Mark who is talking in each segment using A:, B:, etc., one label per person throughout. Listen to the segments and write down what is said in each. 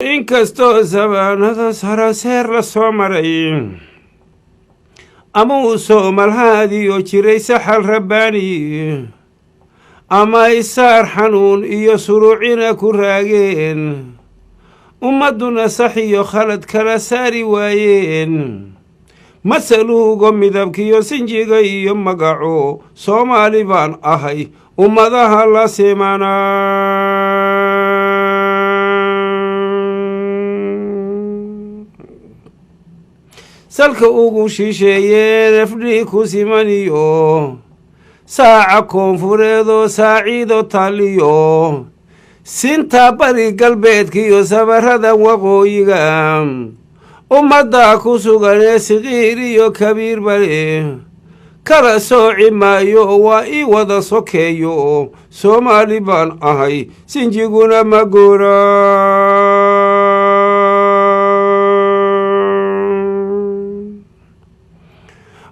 A: inkastoo sabaanada saraseer la soo maray ama uu soomalhaadiyo jiray saxal rabbaani ama isaar xanuun iyo suruucina ku raageen ummadduna sax iyo khalad kala saari waayeen masaluugo midabkiyo sinjiga iyo magaco soomaali baan ahay ummadaha la simanaa salka ugu shisheeyeen afdhii ku simaniyo saaca koonfureedoo saaciido taliyo sinta bari galbeedkiyo sabarada waqooyiga ummadda ku suganee siqiir iyo kabiir bale kala sooci maayo waa ii wada sokeeyo soomaali baan ahay sinjiguna ma guura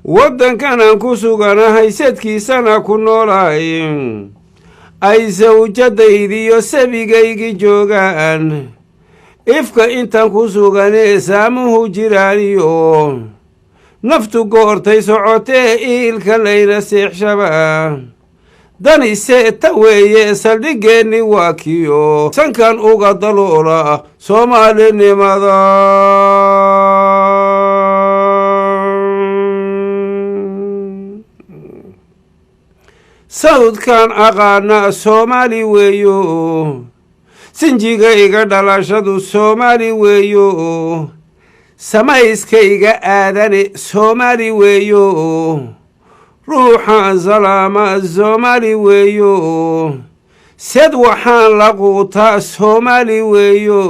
A: waddankanaan ku suganahay sadkiisana ku noolahay ay sawjadaydiyo sabigaygi joogaan ifka intaan ku suganee saamuhu jiraaniyo naftu goortay socotee iilka layna seexshaba danise ta weeye saldhigeenni waa kiyo sankan uga daloola soomaalinimada sawdkan aqaana soomaali weeyo sinjigayga dhalashadu soomaali weeyo samayskayga aadane soomaali weeyo ruuxaan salaama soomaali weeyo sed waxaan la quutaa soomaali weeyo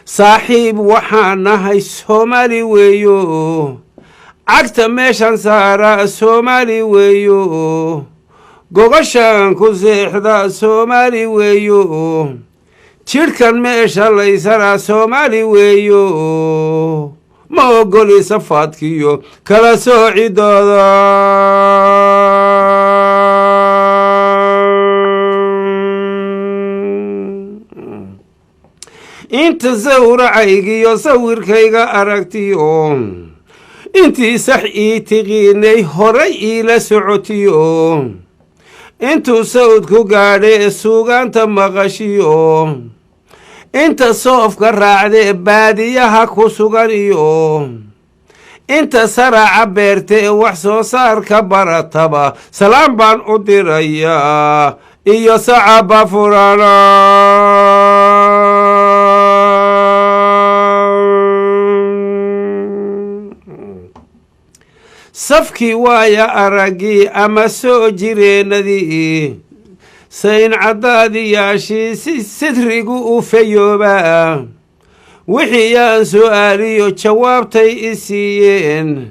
A: saaxiib waxaan nahay soomaali weeyo cagta meeshan saara soomaali weeyo gogashaan ku seexda soomaali weeyo jidhkan meesha laysanaa soomaali weeyo ma ogoli safaadkiyo kala soocidooda inta sawracaygiyo sawirkayga aragtiyo intii sax ii tiqiinay horay iila socotiyo intuu sawdku gaadhee suugaanta maqashiyo inta soofka raacdee baadiyaha ku sugan iyo inta saraaca beertee wax soo saarka barataba salaam baan u dirayaa iyo sacaba furana safkii waaya araggii ama soo jireennadii sayn caddaadiyaashii si sidrigu u fayoobaa wixii yaan su'aaliyo jawaabtay i siiyeen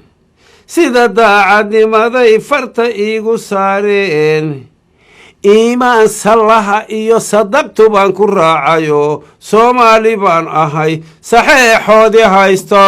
A: sida daacadnimaday farta iigu saareen iimaan sallaha iyo sadaqtu baan ku raacayo. โ soomaali baan ahay saxeexoodii haysta